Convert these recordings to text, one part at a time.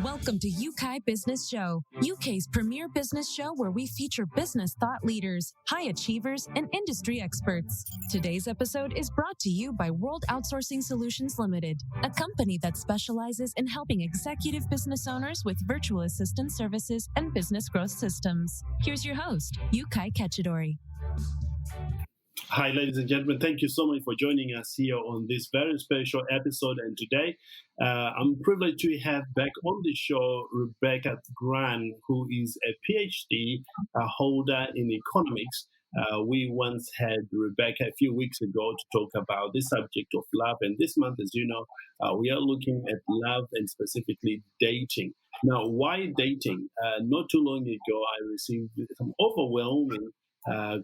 Welcome to Yeukai Business Show, UK's premier business show where we feature business thought leaders, high achievers, and industry experts. Today's episode is brought to you by World Outsourcing Solutions Limited, a company that specializes in helping executive business owners with virtual assistant services and business growth systems. Here's your host, Yeukai Ketchadori. Hi, ladies and gentlemen. Thank you so much for joining us here on this very special episode. And today, I'm privileged to have back on the show Rebekka Grun, who is a Ph.D. Holder in economics. We once had Rebekka a few weeks ago to talk about the subject of love. And this month, as you know, we are looking at love and specifically dating. Now, why dating? Not too long ago, I received some overwhelming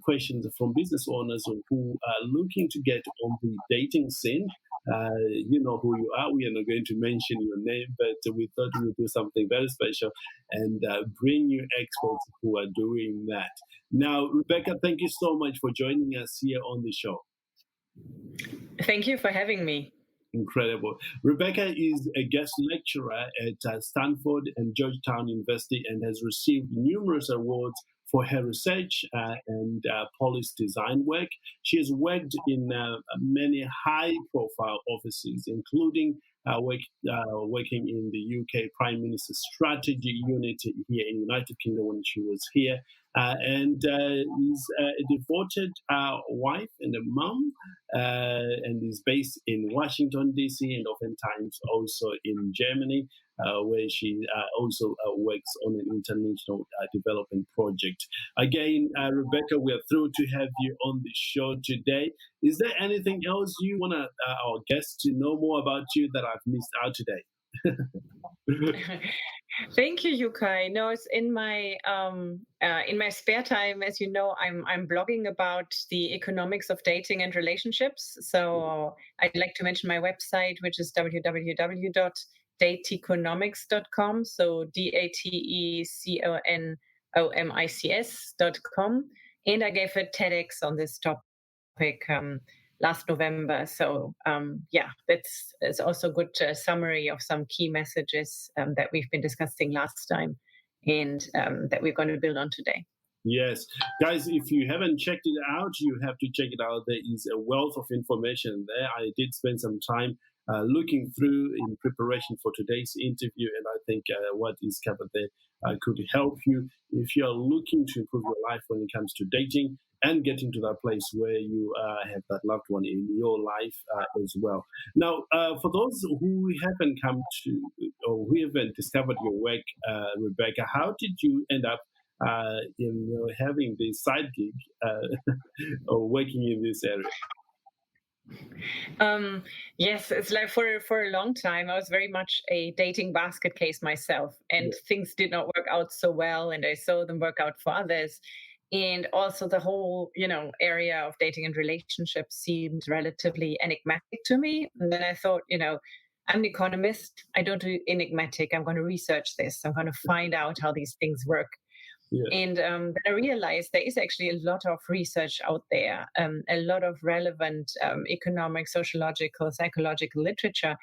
questions from business owners who are looking to get on the dating scene. You know who you are. We are not going to mention your name, but we thought we would do something very special and bring you experts who are doing that. Now, Rebekka, thank you so much for joining us here on the show. Thank you for having me. Incredible. Rebekka is a guest lecturer at Stanford and Georgetown University and has received numerous awards for her research and policy design work. She has worked in many high-profile offices, including working in the UK Prime Minister's Strategy Unit here in the United Kingdom when she was here, and is a devoted wife and a mom, and is based in Washington, D.C., and oftentimes also in Germany, where she also works on an international development project. Again, Rebekka, we are thrilled to have you on the show today. Is there anything else you want our guests to know more about you that I've missed out today? Thank you, Yeukai. No, it's in my spare time, as you know, I'm blogging about the economics of dating and relationships. So I'd like to mention my website, which is www.dateconomics.com. So DATECONOMICS.com. And I gave a TEDx on this topic last November. So that's also a good summary of some key messages that we've been discussing last time and that we're going to build on today. Yes. Guys, if you haven't checked it out, you have to check it out. There is a wealth of information there. I did spend some time looking through in preparation for today's interview, and I think what is covered there could help you if you're looking to improve your life when it comes to dating and getting to that place where you have that loved one in your life as well. Now, for those who haven't come to or who haven't discovered your work, Rebekka, how did you end up having this side gig or working in this area? Yes, it's like for a long time, I was very much a dating basket case myself, and things did not work out so well, and I saw them work out for others. And also the whole, area of dating and relationships seemed relatively enigmatic to me. And then I thought, I'm an economist. I don't do enigmatic. I'm going to research this. I'm going to find out how these things work. Yeah. And then I realized there is actually a lot of research out there, a lot of relevant economic, sociological, psychological literature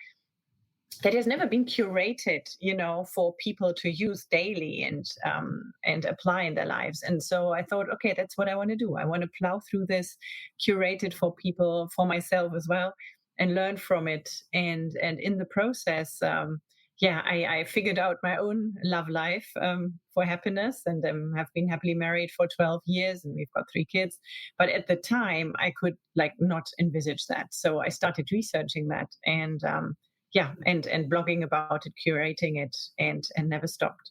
that has never been curated, for people to use daily and apply in their lives. And so I thought, okay, that's what I want to do. I want to plow through this, curate it for people, for myself as well, and learn from it. And in the process, I figured out my own love life for happiness, and have been happily married for 12 years, and we've got 3 kids. But at the time, I could not envisage that. So I started researching that and blogging about it, curating it, and never stopped.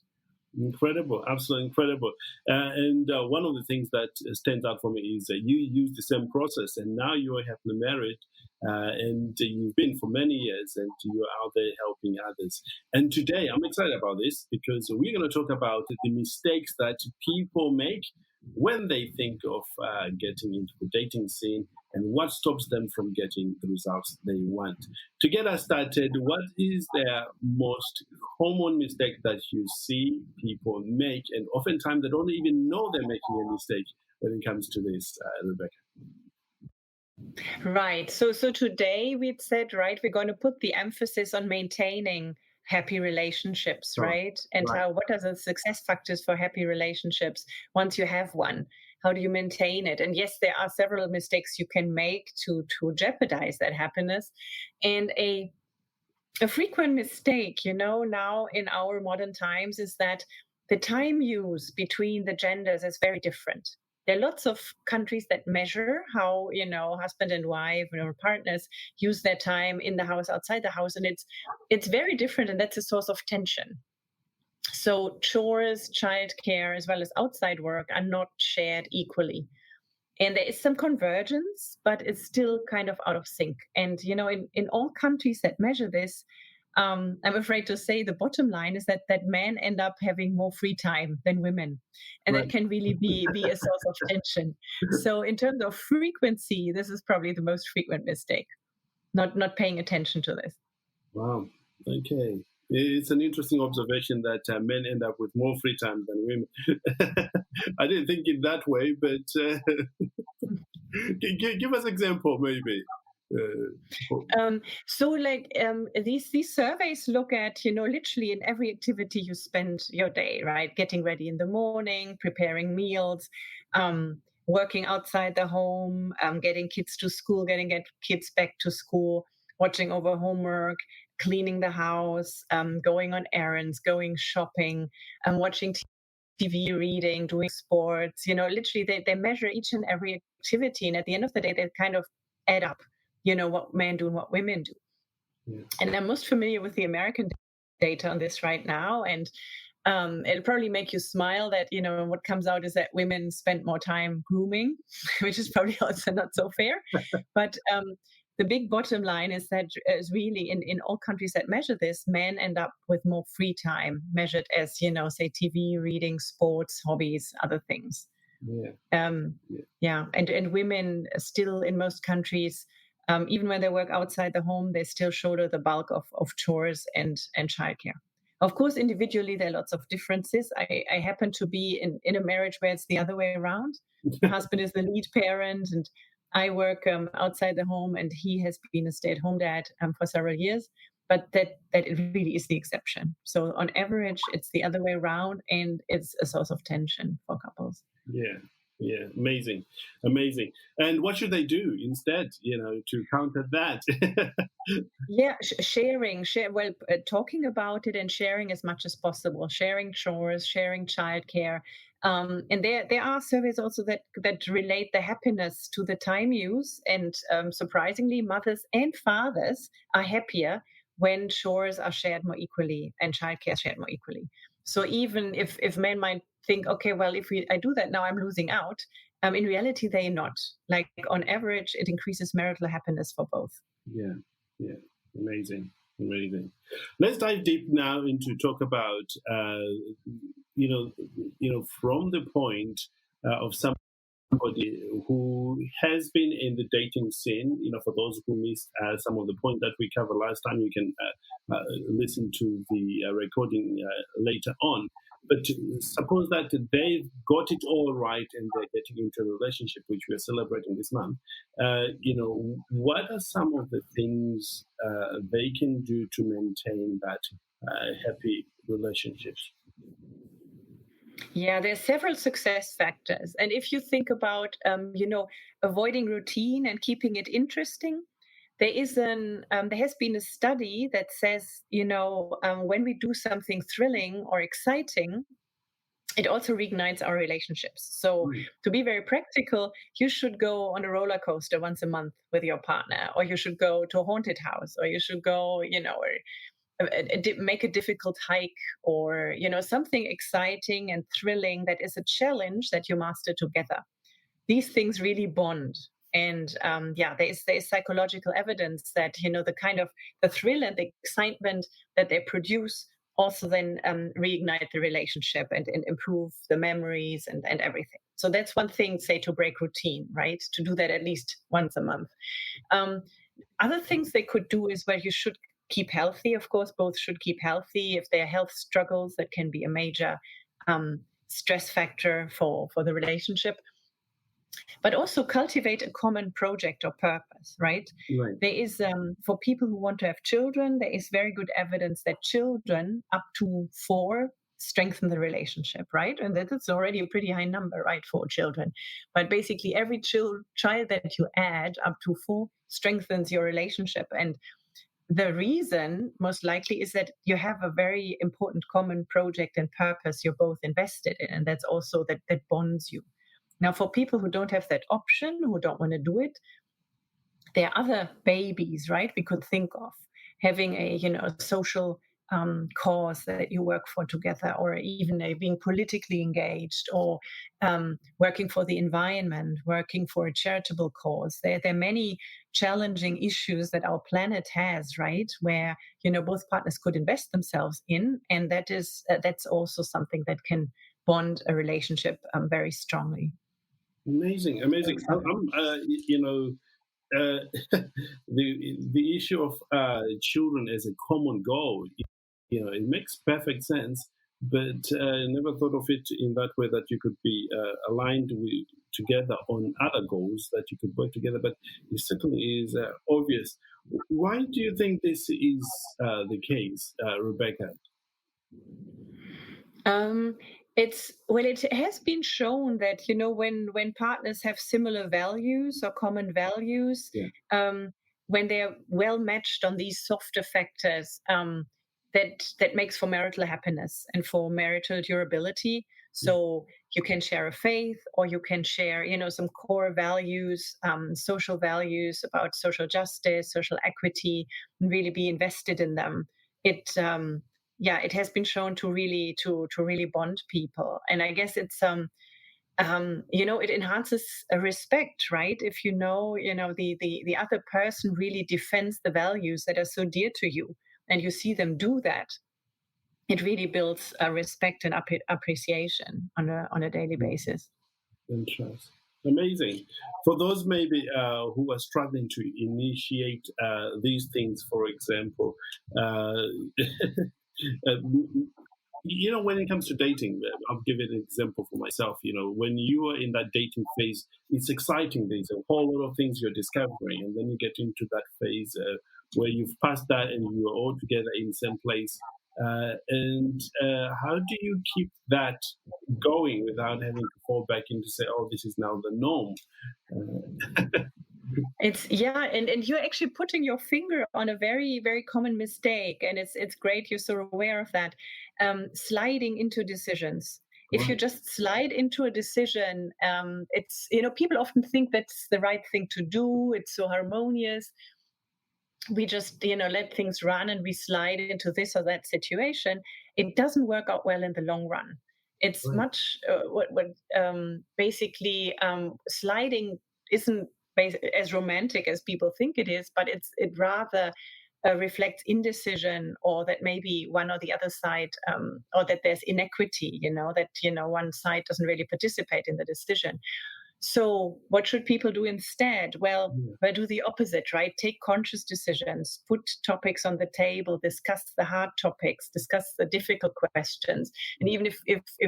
Incredible, absolutely incredible. And one of the things that stands out for me is that you use the same process, and now you are happily married, and you've been for many years, and you're out there helping others. And today, I'm excited about this because we're going to talk about the mistakes that people make when they think of getting into the dating scene and what stops them from getting the results they want. To get us started, what is the most common mistake that you see people make, and oftentimes they don't even know they're making a mistake when it comes to this, Rebekka? Right. So today we'd said, right, we're going to put the emphasis on maintaining happy relationships, Sure. right? And Right. what are the success factors for happy relationships once you have one? How do you maintain it? And yes, there are several mistakes you can make to jeopardize that happiness. And a frequent mistake, now in our modern times is that the time use between the genders is very different. There are lots of countries that measure how, husband and wife or partners use their time in the house, outside the house, and it's very different, and that's a source of tension. So chores, childcare, as well as outside work are not shared equally. And there is some convergence, but it's still kind of out of sync. And in all countries that measure this, I'm afraid to say the bottom line is that men end up having more free time than women, and Right. that can really be a source of tension. So in terms of frequency, this is probably the most frequent mistake, not paying attention to this. Wow. Okay. It's an interesting observation that men end up with more free time than women. I didn't think it that way, but give us an example, maybe. So these surveys look at literally in every activity you spend your day, right? Getting ready in the morning, preparing meals, working outside the home, getting kids to school, kids back to school, watching over homework, cleaning the house, going on errands, going shopping, watching TV, reading, doing sports. Literally they measure each and every activity, and at the end of the day, they kind of add up. What men do and what women do. Yeah. And I'm most familiar with the American data on this right now, and it'll probably make you smile that what comes out is that women spend more time grooming, which is probably also not so fair. But the big bottom line is that is really in all countries that measure this, men end up with more free time, measured as say TV, reading, sports, hobbies, other things. Yeah. And women still in most countries, even when they work outside the home, they still shoulder the bulk of chores and childcare. Of course, individually, there are lots of differences. I happen to be in a marriage where it's the other way around. My husband is the lead parent, and I work outside the home, and he has been a stay-at-home dad for several years. But that it really is the exception. So on average, it's the other way around, and it's a source of tension for couples. Yeah, amazing. And what should they do instead, to counter that? Yeah, sharing. Well, talking about it and sharing as much as possible. Sharing chores, sharing childcare, and there are surveys also that relate the happiness to the time use. And surprisingly, mothers and fathers are happier when chores are shared more equally and childcare is shared more equally. So even if men might think, okay, well, if I do that now, I'm losing out. In reality, they're not. Like on average, it increases marital happiness for both. Yeah, amazing. Let's dive deep now into talk about from the point of somebody who has been in the dating scene. For those who missed some of the point that we covered last time, you can listen to the recording later on. But suppose that they've got it all right and they're getting into a relationship, which we are celebrating this month. What are some of the things they can do to maintain that happy relationships? Yeah, there's several success factors. And if you think about, avoiding routine and keeping it interesting, there has been a study that says, when we do something thrilling or exciting, it also reignites our relationships. So to be very practical, you should go on a roller coaster once a month with your partner, or you should go to a haunted house, or you should go, make a difficult hike, or something exciting and thrilling that is a challenge that you master together. These things really bond. And there's psychological evidence that the kind of the thrill and the excitement that they produce also then reignite the relationship and improve the memories and everything. So that's one thing, say, to break routine, right? To do that at least once a month. Other things they could do is where you should keep healthy. Of course, both should keep healthy. If there are health struggles, that can be a major stress factor for the relationship. but also cultivate a common project or purpose, right? Right. There is, for people who want to have children, there is very good evidence that children up to 4 strengthen the relationship, right? And that's already a pretty high number, right, for children. But basically, every child that you add up to 4 strengthens your relationship. And the reason, most likely, is that you have a very important common project and purpose you're both invested in. And that's also that bonds you. Now, for people who don't have that option, who don't want to do it, there are other babies, right? We could think of having a social cause that you work for together, or even being politically engaged, or working for the environment, working for a charitable cause. There are many challenging issues that our planet has, right? Where both partners could invest themselves in, and that's also something that can bond a relationship very strongly. Amazing, amazing. The issue of children as a common goal, it makes perfect sense. But never thought of it in that way, that you could be aligned together on other goals, that you could work together. But it certainly is obvious. Why do you think this is the case, Rebekka? Um, it has been shown that when partners have similar values or common values, Yeah. when they're well matched on these softer factors, that makes for marital happiness and for marital durability. So you can share a faith, or you can share some core values, social values about social justice, social equity, and really be invested in them. It has been shown to really bond people. And I guess it's it enhances a respect, right? If the other person really defends the values that are so dear to you, and you see them do that, it really builds a respect and appreciation on a daily basis. Interest. Amazing. For those maybe who are struggling to initiate these things, for example, uh, when it comes to dating, I'll give it an example for myself. When you are in that dating phase, it's exciting. There's a whole lot of things you're discovering, and then you get into that phase where you've passed that and you are all together in the same place. And how do you keep that going without having to fall back into say, "Oh, this is now the norm"? And you're actually putting your finger on a very, very common mistake, and it's great you're so aware of that. Sliding into decisions. If you just slide into a decision, it's people often think that's the right thing to do. It's so harmonious. We just let things run, and we slide into this or that situation. It doesn't work out well in the long run. It's Right. much what basically sliding isn't as romantic as people think it is, but it rather reflects indecision, or that maybe one or the other side, or that there's inequity, that one side doesn't really participate in the decision. So what should people do instead? Well, Yeah. do the opposite, right? Take conscious decisions, put topics on the table, discuss the hard topics, discuss the difficult questions. And even if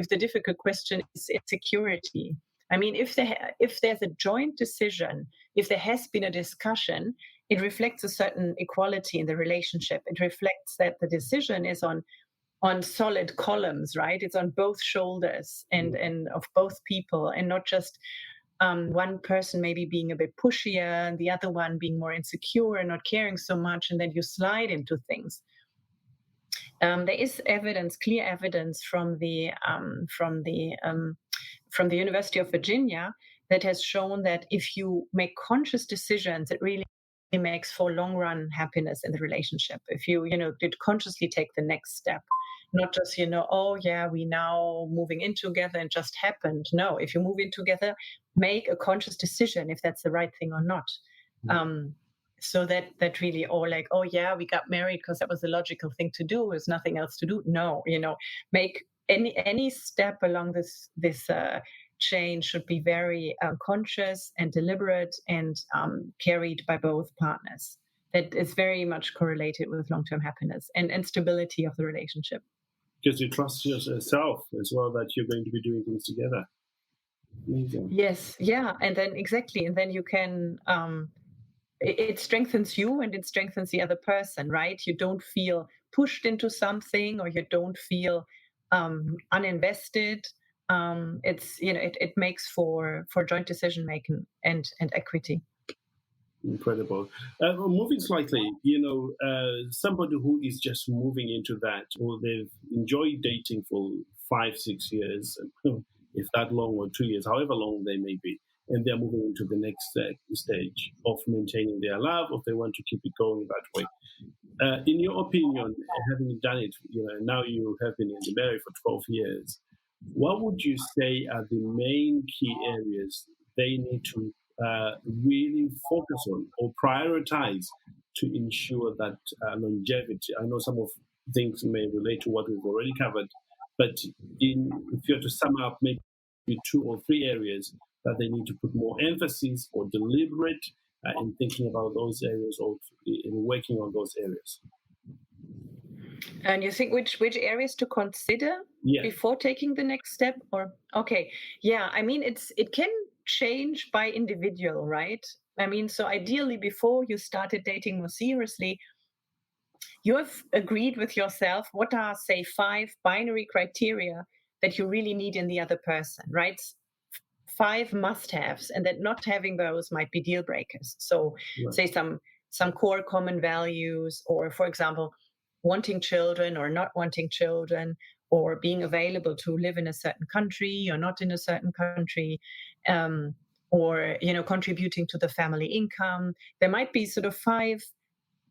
the difficult question is insecurity, I mean, if there's a joint decision, if there has been a discussion, it reflects a certain equality in the relationship. It reflects that the decision is on solid columns, right? It's on both shoulders and of both people, and not just one person maybe being a bit pushier and the other one being more insecure and not caring so much, and then you slide into things. There is clear evidence from the University of Virginia, that has shown that if you make conscious decisions, it really makes for long run happiness in the relationship. If you did consciously take the next step, not just oh yeah, we now moving in together and just happened. No, if you move in together, make a conscious decision if that's the right thing or not. So that really, or like, oh yeah, we got married because that was the logical thing to do, there's nothing else to do. No, make any step along this chain should be very conscious and deliberate, and carried by both partners. That is very much correlated with long-term happiness and stability of the relationship. Because you trust yourself as well, that you're going to be doing things together. Amazing. Yes, yeah, and then exactly, and then you can it strengthens you and it strengthens the other person, right? You don't feel pushed into something or you don't feel uninvested. It's it makes for joint decision making and equity. Incredible. Moving slightly, somebody who is just moving into that, or they've enjoyed dating for 5, 6 years, if that long, or 2 years, however long they may be, and they're moving into the next stage of maintaining their love, or if they want to keep it going that way. In your opinion, having done it, now you have been in the marriage for 12 years, what would you say are the main key areas they need to really focus on or prioritize to ensure that longevity? I know some of things may relate to what we've already covered, but if you're to sum up maybe 2 or 3 areas that they need to put more emphasis or deliberate in thinking about those areas or in working on those areas. And you think which areas to consider Yeah. before taking the next step? Or okay, yeah, I mean it can change by individual, right? I mean, so ideally before you started dating more seriously, you have agreed with yourself what are, say, 5 binary criteria that you really need in the other person, right? 5 must-haves, and that not having those might be deal breakers. So, Right. say some core common values, or for example, wanting children or not wanting children, or being available to live in a certain country or not in a certain country, or contributing to the family income. There might be sort of 5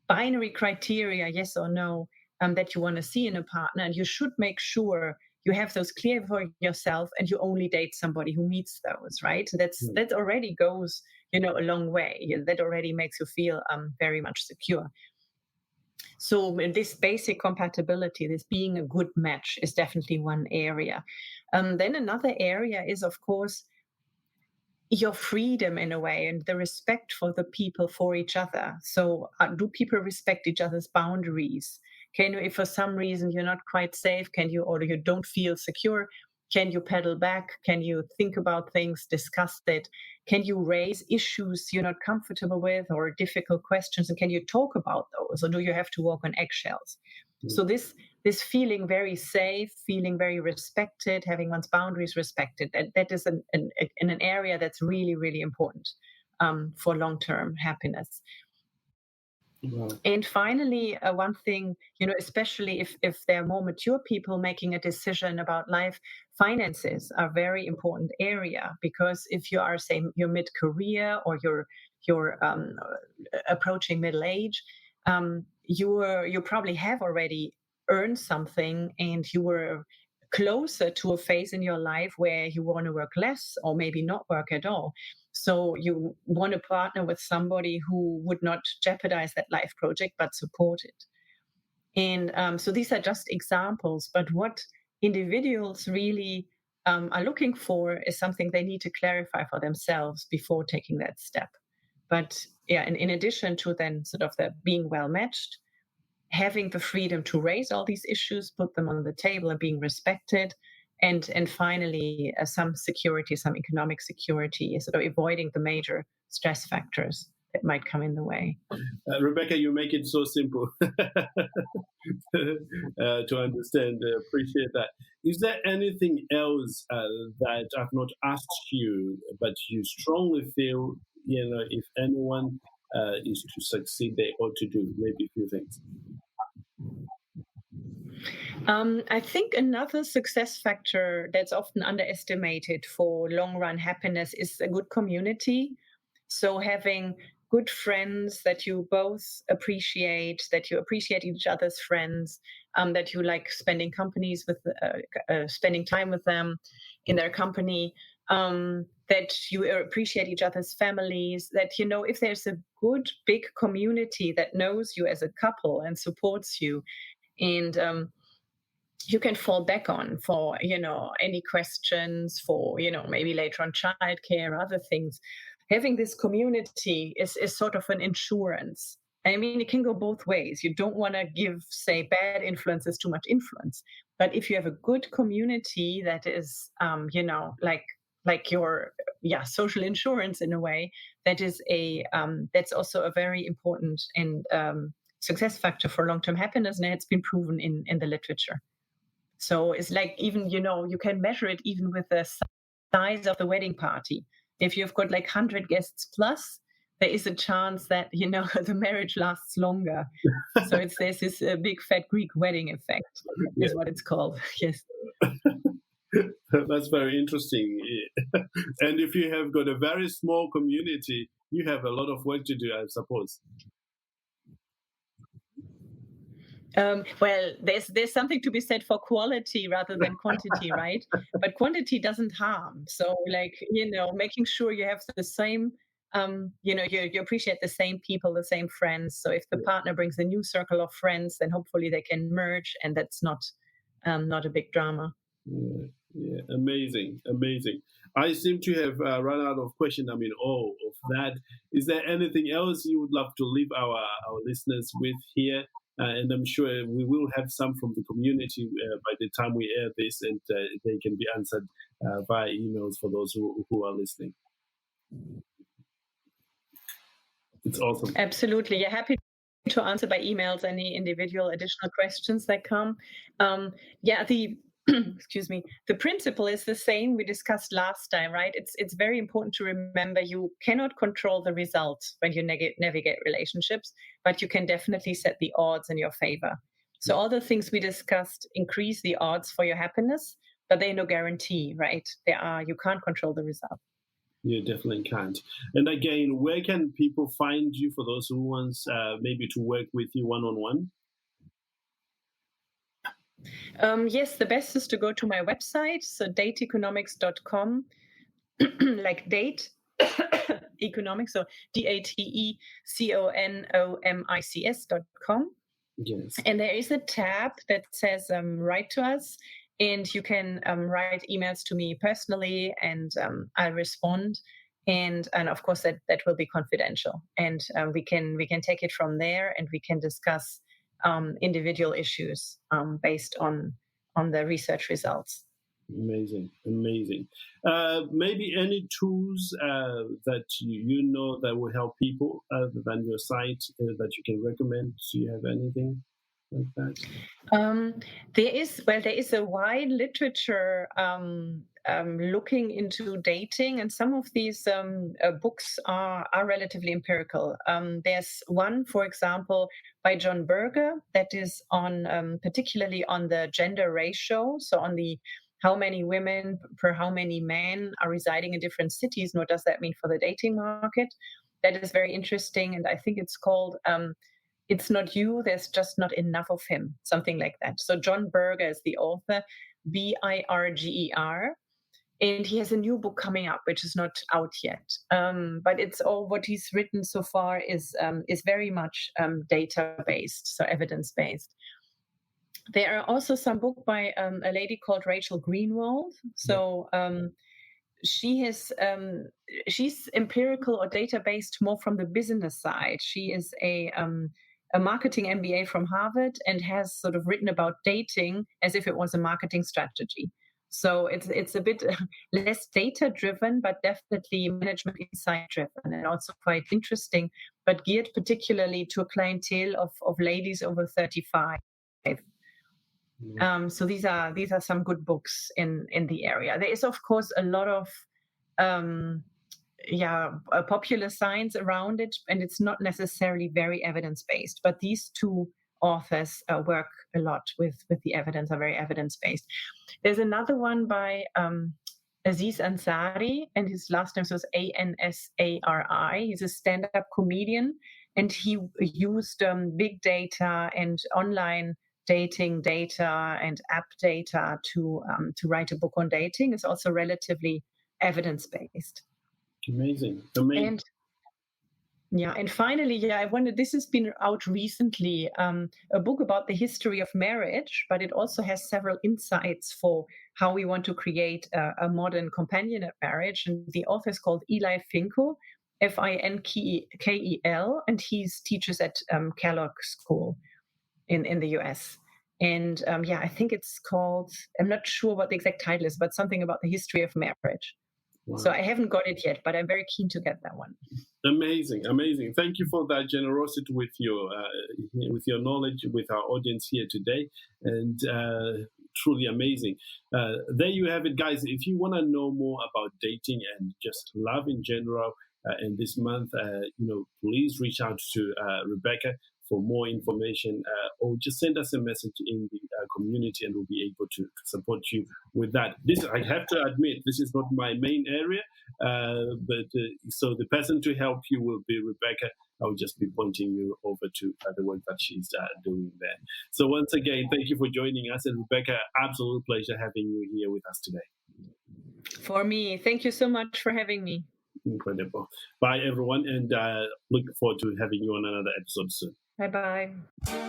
binary criteria, yes or no, that you want to see in a partner. And you should make sure you have those clear for yourself and you only date somebody who meets those, right? That already goes, a long way. That already makes you feel very much secure. So this basic compatibility, this being a good match, is definitely one area. Then another area is, of course, your freedom in a way and the respect for the people, for each other. So do people respect each other's boundaries? Can you, if for some reason you're not quite safe, can you, or you don't feel secure, can you pedal back? Can you think about things, discuss it? Can you raise issues you're not comfortable with or difficult questions, and can you talk about those, or do you have to walk on eggshells? So this feeling very safe, feeling very respected, having one's boundaries respected, that is in an area that's really, really important for long-term happiness. Wow. And finally, one thing, especially if they're more mature people making a decision about life, finances are a very important area, because if you are, say, your mid-career or you're approaching middle age, you probably have already earned something, and you were closer to a phase in your life where you want to work less or maybe not work at all. So you want to partner with somebody who would not jeopardize that life project, but support it. And so these are just examples, but what individuals really are looking for is something they need to clarify for themselves before taking that step. But yeah, and in addition to then sort of the being well matched, having the freedom to raise all these issues, put them on the table, and being respected, and finally some security, some economic security, sort of avoiding the major stress factors that might come in the way. Rebekka, you make it so simple to understand. Appreciate that. Is there anything else that I've not asked you, but you strongly feel, if anyone is to succeed, they ought to do maybe a few things? I think another success factor that's often underestimated for long run happiness is a good community. So having good friends that you both appreciate, that you appreciate each other's friends, that you like spending spending time with them in their company, that you appreciate each other's families, that, if there's a good big community that knows you as a couple and supports you, and you can fall back on for any questions, for maybe later on childcare, other things. Having this community is sort of an insurance. I mean, it can go both ways. You don't want to give, say, bad influences too much influence, but if you have a good community that is like like your social insurance in a way. That is that's also a very important and success factor for long-term happiness, and it's been proven in the literature. So it's like, even, you can measure it even with the size of the wedding party. If you've got like 100 guests plus, there is a chance that the marriage lasts longer. So there's this big fat Greek wedding effect, is what it's called. Yes. That's very interesting. And if you have got a very small community, you have a lot of work to do, I suppose. Well, there's something to be said for quality rather than quantity, right? But quantity doesn't harm. So, like, making sure you have the same, you appreciate the same people, the same friends. So if the partner brings a new circle of friends, then hopefully they can merge, and that's not a big drama. Yeah, amazing. I seem to have run out of questions. I mean, all of that. Is there anything else you would love to leave our listeners with here? And I'm sure we will have some from the community by the time we air this, and they can be answered via emails for those who are listening. It's awesome. Absolutely. Yeah, happy to answer by emails any individual additional questions that come. Excuse me, the principle is the same we discussed last time, right? It's very important to remember you cannot control the results when you navigate relationships, but you can definitely set the odds in your favor. So all the things we discussed increase the odds for your happiness, but they're no guarantee, right? You can't control the result. You definitely can't. And again, where can people find you for those who want maybe to work with you one-on-one? Yes, the best is to go to my website, so dateeconomics.com, like date economics, so dateeconomics.com. Yes. And there is a tab that says write to us, and you can write emails to me personally, and I'll respond. And of course that will be confidential, and we can take it from there, and we can discuss individual issues based on the research results. Amazing. Maybe any tools that you know that will help people other than your site that you can recommend? Do you have anything like that? There is a wide literature looking into dating, and some of these books are relatively empirical. There's one, for example, by John Berger, that is on particularly on the gender ratio, so on the how many women per how many men are residing in different cities, and what does that mean for the dating market. That is very interesting, and I think it's called It's Not You, There's Just Not Enough of Him, something like that. So John Berger is the author, Birger, and he has a new book coming up, which is not out yet. But it's all what he's written so far is very much data-based, so evidence-based. There are also some books by a lady called Rachel Greenwald. So she's empirical or data-based more from the business side. She is a marketing MBA from Harvard, and has sort of written about dating as if it was a marketing strategy. So it's a bit less data-driven, but definitely management insight-driven, and also quite interesting, but geared particularly to a clientele of ladies over 35. So these are some good books in the area. There is, of course, a lot of popular science around it, and it's not necessarily very evidence-based. But these two authors work a lot with the evidence, are very evidence-based. There's another one by Aziz Ansari, and his last name was Ansari. He's a stand-up comedian, and he used big data and online dating data and app data to write a book on dating. It's also relatively evidence-based. Amazing. And finally, I wondered, this has been out recently, a book about the history of marriage, but it also has several insights for how we want to create a modern companionate marriage. And the author is called Eli Finkel, Finkel, and he teaches at Kellogg School in the US. And I think it's called, I'm not sure what the exact title is, but something about the history of marriage. Wow. So I haven't got it yet, but I'm very keen to get that one. Amazing. Thank you for that generosity with your knowledge with our audience here today, and truly amazing. There you have it, guys. If you want to know more about dating and just love in general, and this month, please reach out to Rebekka for more information, or just send us a message in the community, and we'll be able to support you with that. This, I have to admit, this is not my main area, but so the person to help you will be Rebekka. I'll just be pointing you over to the work that she's doing there. So once again, thank you for joining us, and Rebekka, absolute pleasure having you here with us today. For me, thank you so much for having me. Incredible. Bye, everyone, and look forward to having you on another episode soon. Bye-bye.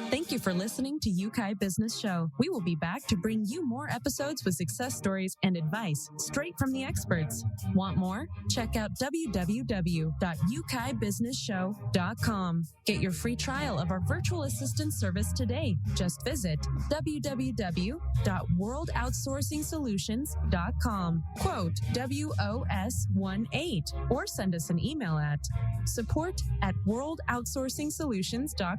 Thank you for listening to Yeukai Business Show. We will be back to bring you more episodes with success stories and advice straight from the experts. Want more? Check out www.yukaibusinessshow.com. Get your free trial of our virtual assistant service today. Just visit www.worldoutsourcingsolutions.com. Quote WOS18 or send us an email at support@worldoutsourcingsolutions.com.